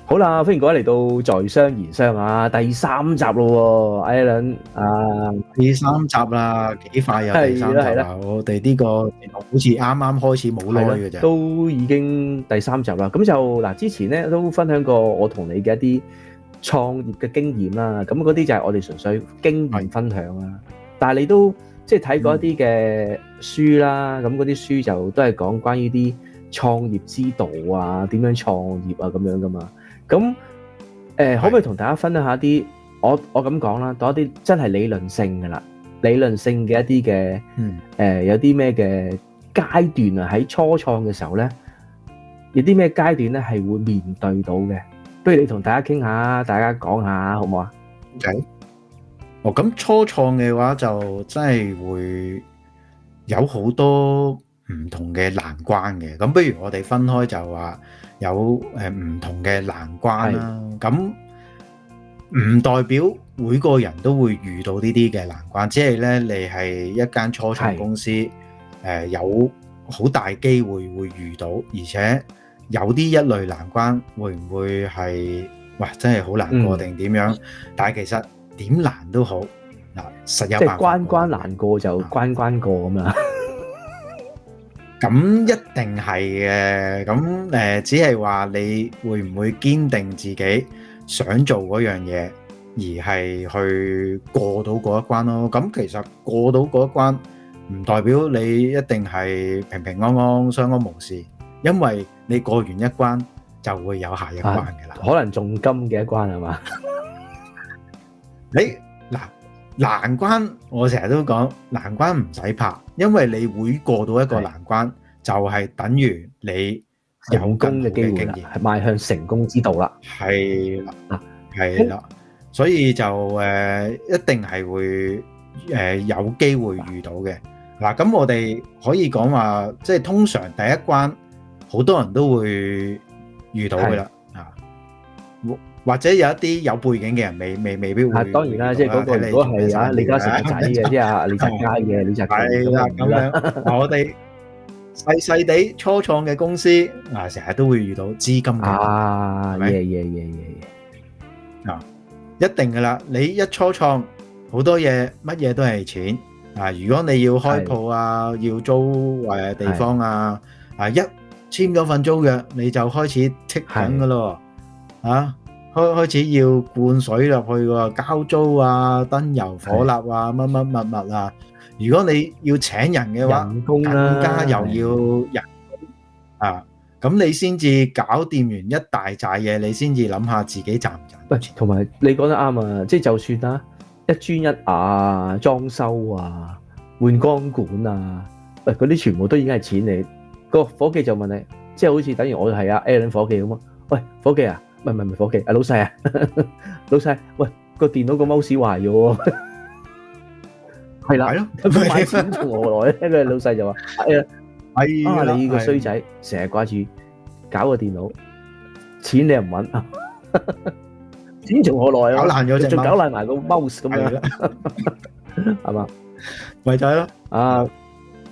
好啦，歡迎各位嚟到在商言商啊，第3集咯喎，Alan 啊，第三集啦，幾快有第三集係啦啦！我哋呢個節目好似啱啱開始冇耐嘅啫，都已經第3集啦。咁就嗱，之前咧都分享過我同你嘅一啲創業嘅經驗啦。咁嗰啲就係我哋純粹經驗分享啦。但係你都即係睇過一啲嘅書啦，咁嗰啲書就都係講關於啲創業之道啊，點樣創業啊咁樣噶嘛。咁可唔可以同大家分享下啲我咁講啦，多一啲真係理論性嘅啦，理論性嘅一啲嘅有啲咩嘅階段啊？喺初創嘅時候咧，有啲咩階段咧係會面對到嘅？不如你同大家傾下，大家講下好唔好啊？OK，咁初創嘅話就真係會有好多唔同嘅難關嘅。咁不如我哋分開就話有唔同嘅難關啦。咁唔代表每個人都會遇到呢啲嘅難關，只係咧你係一間初創公司，有好大機會會遇到，而且有啲一類難關會唔會係哇真係好難過定點樣？但係其實點難都好嗱，實有辦法。即係關關難過就關關過咁啦。咁一定係嘅，咁只係話你會唔會堅定自己想做嗰樣嘢，而係去過到嗰一關咯。咁其實過到嗰一關，唔代表你一定係平平安安、相安無事，因為你過完一關就會有下一關嘅啦。可能仲金嘅一關係嘛？難關我成日都講，難關唔使怕，因為你會過到一個難關，就係等於你有成功嘅機會啦，係邁向成功之道啦。係啦，係啦，所以就一定係會有機會遇到嘅。嗱，咁我哋可以講話，即係通常第一關好多人都會遇到噶啦。或者有一啲有背景嘅人未必會。當然啦，即係嗰個如果係啊李嘉誠嘅仔嘅，即係李澤楷嘅李澤楷。係啦，咁樣我哋細地初創嘅公司成日都會遇到資金嘅。係咪？一定噶啦！你一初創好多嘢，乜嘢都係錢。如果你要開鋪啊，要租地方啊，一簽咗份租約，你就開始剔緊噶咯，開始要灌水入去喎，交租啊、燈油火蠟啊、乜乜物物啊。如果你要請人嘅話，更加又要人工咁你先至搞掂完一大扎嘢，你先至諗下自己賺唔賺錢。同埋你講得啱啊，即係就算啦，一磚一瓦啊、裝修啊、換光管啊，嗰啲全部都已經係錢嚟。個夥計就問你，即係好似等於我係阿 Alan 夥計咁啊。喂，夥計啊！唔係夥計，老細啊，老細，喂，個電腦個 mouse 壞咗喎，係啦，咁買錢從何來咧？個老細就話：你個衰仔，成日掛住搞個電腦，錢你又唔揾，錢從何來啊？搞爛咗隻，仲搞爛埋個 mouse 咁樣，係嘛？咪就係咯，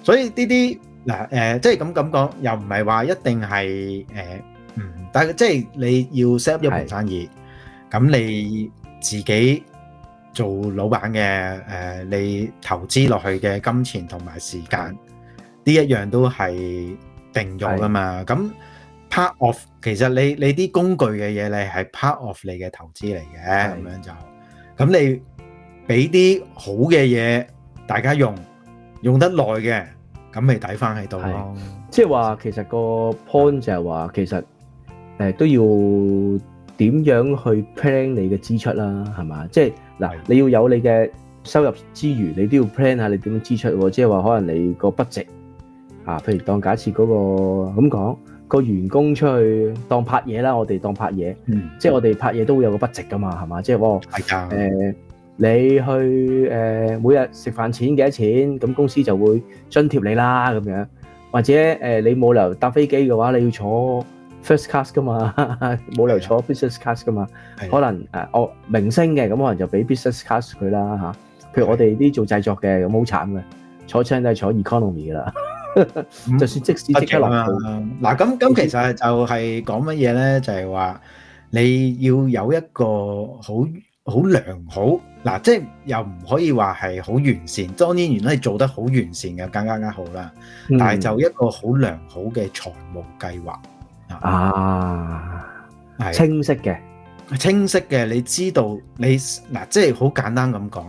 所以呢啲嗱即係咁講，又唔係話一定係但係即係你要 set up 一盤生意，咁你自己做老闆嘅你投資落去嘅金錢同埋時間，呢一樣都係定咗噶嘛。咁 part of 其實你啲工具嘅嘢，你係 part of 你嘅投資嚟嘅，咁樣就咁你俾啲好嘅嘢大家用得耐嘅，咁咪抵翻喺度咯。即係話其實個 point 就係話其實。都要點樣去 plan 你嘅支出啦，係嘛？即係嗱，你要有你嘅收入之餘，你都要 plan 下你點樣支出喎。即係話可能你個 budget 譬如當假設嗰個咁講，個員工出去當拍嘢啦，我哋當拍嘢，即係我哋拍嘢都會有個 budget 噶嘛，係嘛？即係你去每日食飯錢幾多錢，咁公司就會津貼你啦咁樣，或者你冇理由搭飛機嘅話，你要坐first class 噶嘛，冇理由坐 business class 噶嘛，可能明星嘅咁可能就俾 business class 佢啦嚇。譬如我哋啲做製作嘅咁好慘嘅，坐親都係坐 economy 噶啦，就算即使即刻落去。嗱咁其實就係講乜嘢咧？就係話你要有一個好良好嗱，即係又唔可以話係好完善，當然如果你做得好完善嘅更加好啦，但係就一個好良好嘅財務計劃係清晰嘅，你知道你嗱，即係好簡單咁講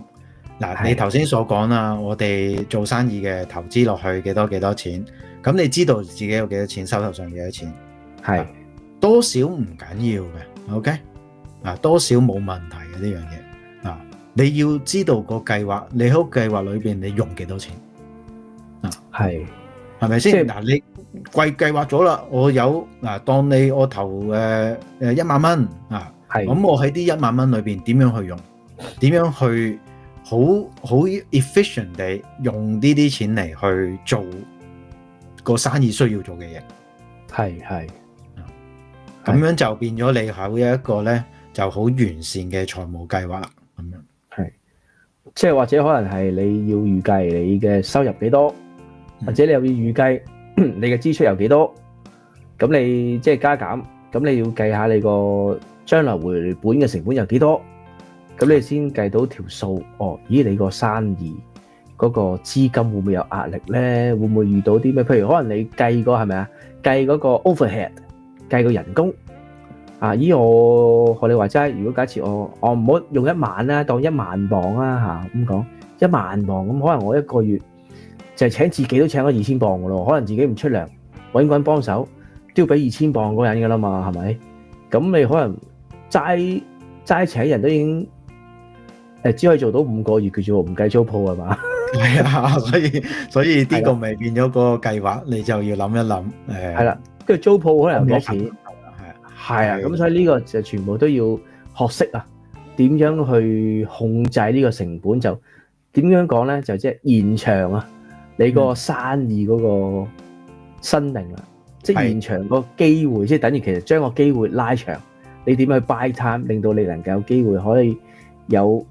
嗱，你頭先所講啦，我哋做生意嘅投資落去幾多錢，咁你知道自己有幾多錢，手頭上幾多錢，係多少唔緊要嘅 ，OK 多少冇問題嘅呢樣嘢你要知道個計劃，你喺個計劃裏邊你用幾多錢係咪先？嗱，你計劃咗啦，我有當我投1萬蚊咁我喺啲1萬蚊裏邊點樣去用？點樣去好 efficient 地用呢啲錢嚟去做個生意需要做嘅嘢？係咁樣就變咗你有一個咧就好完善嘅財務計劃啦。咁樣即係或者可能係你要預計你嘅收入幾多，或者你又要預計你嘅支出有幾多，咁你即係加減，咁你要計下你個將來回本嘅成本有幾多，咁你先計到條數。咦，你個生意嗰個資金會唔會有壓力咧？會唔會遇到啲咩？譬如可能你計過係咪啊？計嗰個 overhead， 計個人工。咦，我學你話齋，如果假設我唔好用1萬啦，當1萬磅啦咁講，1萬磅咁，可能我一個月就係請自己都請咗2000磅噶咯，可能自己唔出糧，揾個人幫手都要俾2000磅嗰人噶啦嘛，係咪？咁你可能齋請人都已經只可以做到5個月嘅啫喎，唔計租鋪係嘛？係啊，所以呢個咪變咗個計劃，你就要諗一諗係啦，跟住租鋪可能有幾錢？係啊，咁所以呢個就全部都要學識點樣去控制呢個成本，就點樣講咧？就即係延長你個生意嗰個生命即係延長個機會，即係等於其實將個機會拉長。你點去 buy time，令到你能夠有機會可以有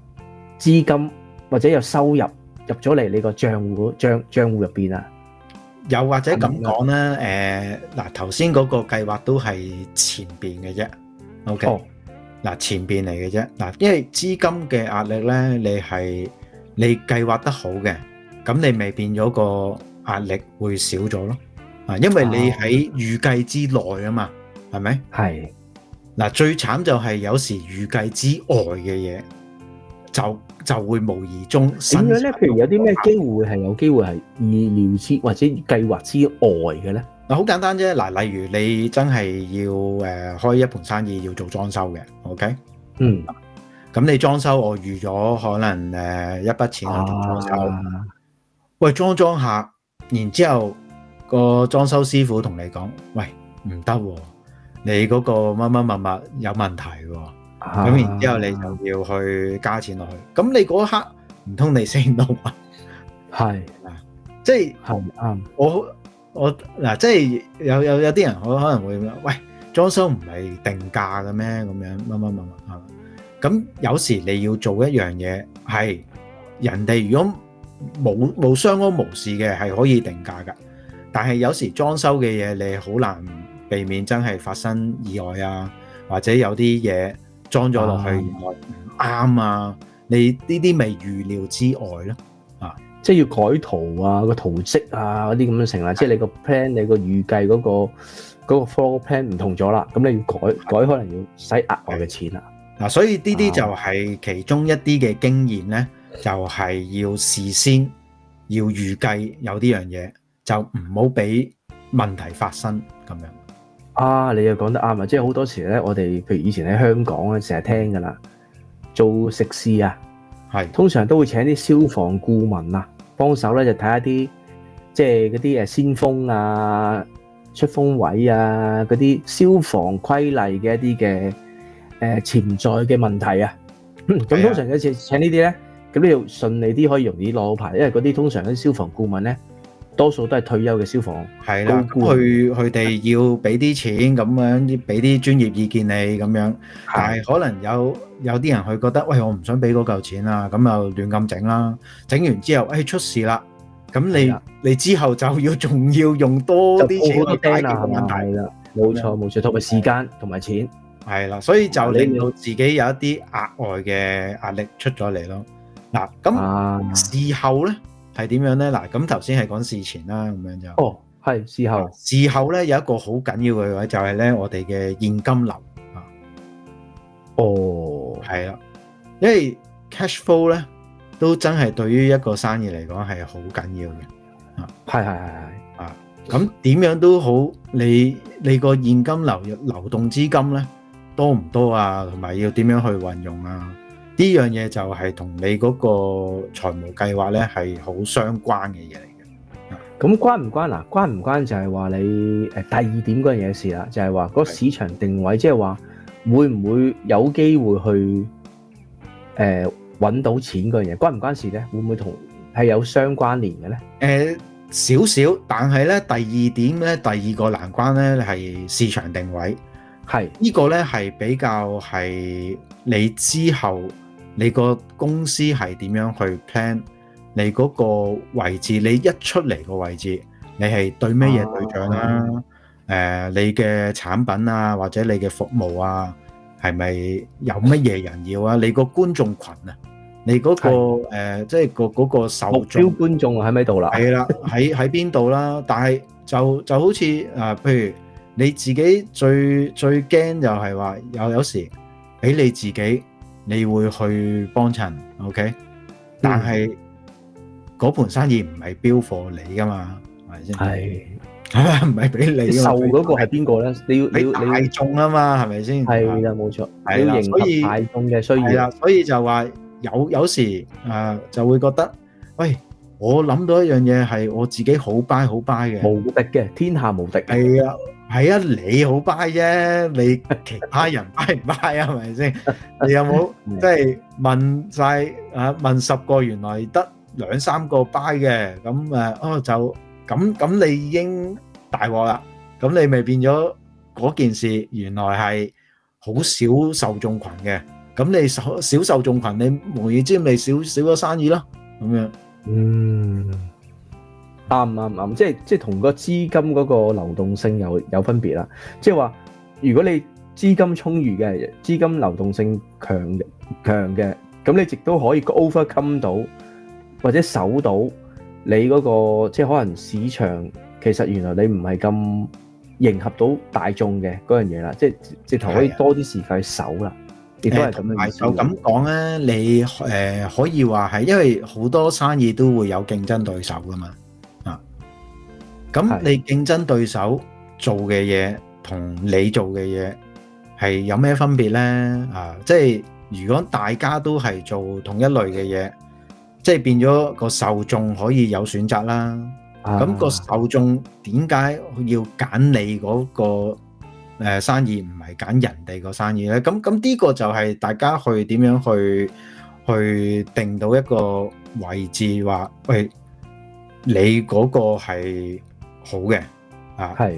資金或者有收入咗嚟你個賬戶入邊啊？又或者咁講咧，頭先嗰個計劃都係前邊嘅啫 ，OK，前邊嚟嘅啫，因為資金嘅壓力咧，你計劃得好嘅，咁你咪變咗個壓力會少咗咯，因為你喺預計之內啊嘛，係咪？係，最慘就係有時預計之外嘅嘢就會無意中點樣咧？譬如有啲咩機會係有機會係意料之或者計劃之外嘅咧？好簡單啫。例如你真係要開一盤生意要做裝修嘅 ，OK？咁你裝修我預咗可能一筆錢去做裝修。喂，裝下，然之後個裝修師傅同你講：喂，唔得喎，你嗰個乜有問題喎。咁然之後你就要去加錢落去，咁你嗰一刻唔通你 say no 啊？係即係啱。我即係有啲人可能會喂，裝修唔係定價嘅咩？咁樣乜咁有時你要做一樣嘢，係人哋如果冇相安無事嘅係可以定價㗎，但係有時裝修嘅嘢你好難避免真係發生意外啊，或者有啲嘢裝咗落去原來唔啱啊！你呢啲咪預料之外咯，即係要改圖啊，個圖則啊嗰啲咁樣成啦，即係你個 plan 你個預計嗰個 floor plan 唔同咗啦，咁你要改可能要使額外嘅錢啦。所以呢啲就係其中一啲嘅經驗咧，就係要事先要預計有呢樣嘢，就唔好俾問題發生咁樣。你又講得啱啊！即係好多時咧，我哋譬如以前喺香港咧，成日聽噶啦，做食肆通常都會請啲消防顧問幫手咧，就睇下啲即係嗰啲先鋒啊、出風位啊嗰啲消防規例嘅一啲嘅潛在嘅問題咁通常有時請呢啲咧，咁你要順利啲可以容易攞到牌，因為嗰啲通常啲消防顧問咧，多數都係退休嘅消防係啦，佢哋要俾啲錢咁樣，俾啲專業意見你咁樣，但係可能有啲人佢覺得，喂，我唔想俾嗰嚿錢啊，咁又亂咁整啦，整完之後，出事啦，咁你之後就仲要用多啲錢去解決個問題啦，冇錯，同埋時間同埋錢係啦，所以就令到自己有一啲額外嘅壓力出咗嚟咯。嗱，咁事後咧係點樣咧？嗱，咁頭先係講事前啦，咁樣就係事後。事後咧有一個好緊要嘅位就係咧，我哋嘅現金流啊。係啦，因為 cash flow 咧都真係對於一個生意嚟講係好緊要嘅啊。係咁點樣都好，你個現金流動資金咧多唔多啊？同埋要點樣去運用啊？呢樣嘢就係同你嗰個財務計劃咧係好相關嘅嘢嚟嘅。咁關唔關關唔關就係話你第二點嗰樣嘢事啦，就係話嗰個市場定位，即係話會唔會有機會去揾到錢嗰樣嘢，關唔關事咧？會唔會同係有相關聯嘅咧？少少，但係咧第二點咧，第二個難關咧係市場定位，係呢個咧係比較係你之後你個公司係點樣去 plan 你嗰個位置，你一出嚟個位置，你係對咩嘢對象啦？你嘅產品啊，或者你嘅服務啊，係咪有乜嘢人要啊？你個觀眾群啊？你嗰個即係嗰個受眾目標觀眾喺咪度啦？係啦，喺邊度啦？但係就好似譬如你自己最驚就係話有時俾你自己，你會去幫襯 ，OK？但係嗰盤生意唔係標貨你噶嘛，係咪先？係唔係俾你受嗰個係邊個咧？你要大眾啊嘛，係咪先？係啦，冇錯，你要迎合大眾嘅需要。係啦，所以就話。有時就會覺得，喂，我諗到一樣嘢係我自己好 buy 嘅，無敵嘅，天下無敵。係啊，你好 buy 啫，你其他人 buy 唔 buy 啊？係咪先？你有冇即係問晒問10個，原來得2、3個 buy 嘅，咁就咁你已經大鑊啦。咁你咪變咗嗰件事原來係好少受眾群嘅。咁你少受眾群，你無意之咪少咗生意咯，咁樣。啱，即係同個資金嗰個流動性有分別啦。即係話，如果你資金充裕嘅，資金流動性強嘅，咁你亦都可以 overcome 到或者守到你嗰個，即係可能市場其實原來你唔係咁迎合到大眾嘅嗰樣嘢啦，即係直頭可以多啲時間去守啦。亦都係咁樣，就咁講咧，你可以話係，因為好多生意都會有競爭對手噶嘛，咁你競爭對手做嘅嘢同你做嘅嘢係有咩分別咧？即係如果大家都係做同一類嘅嘢，即係變咗個受眾可以有選擇啦。咁個受眾點解要揀你嗰個生意，唔係揀人哋個生意咧？咁呢個就係大家去點樣去定到一個位置，話喂，你嗰個係好嘅係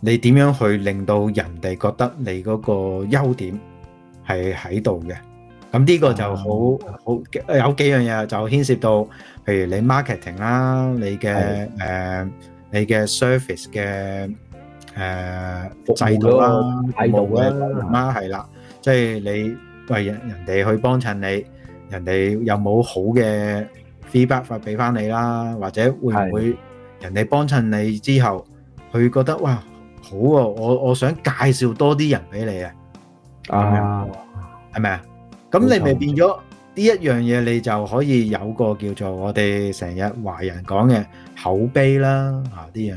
你點樣去令到人哋覺得你嗰個優點係喺度嘅？咁呢個就好有幾樣嘢就牽涉到，譬如你 marketing 啦，你嘅 service 嘅制度啦、態度啦，係啦，即係你為人哋去幫襯你，人哋有冇好嘅 feedback 俾翻你啦，或者會唔會人哋幫襯你之後，佢覺得哇好啊，我想介紹多啲人俾你啊，係咪啊？咁你咪變咗呢一樣嘢，你就可以有個叫做我哋成日華人講嘅口碑啦，呢樣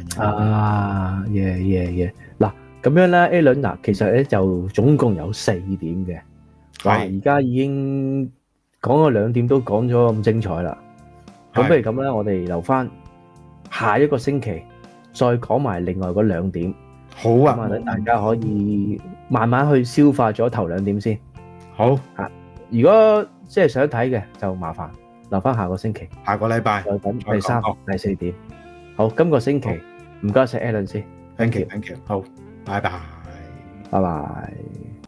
嘢。嗱咁樣咧 ，Alan 嗱，其實咧就總共有4點嘅，而家已經講咗2點都講咗咁精彩啦。咁不如咁咧，我哋留翻下一個星期再講埋另外嗰2點。好啊，咁啊，大家可以慢慢去消化咗頭2點先。好啊。如果即係想睇嘅，就麻煩留翻下個星期，下個禮拜再等第3、第4點。好，今個星期唔該晒 Alan 先 ，thank you，好，拜拜，拜拜。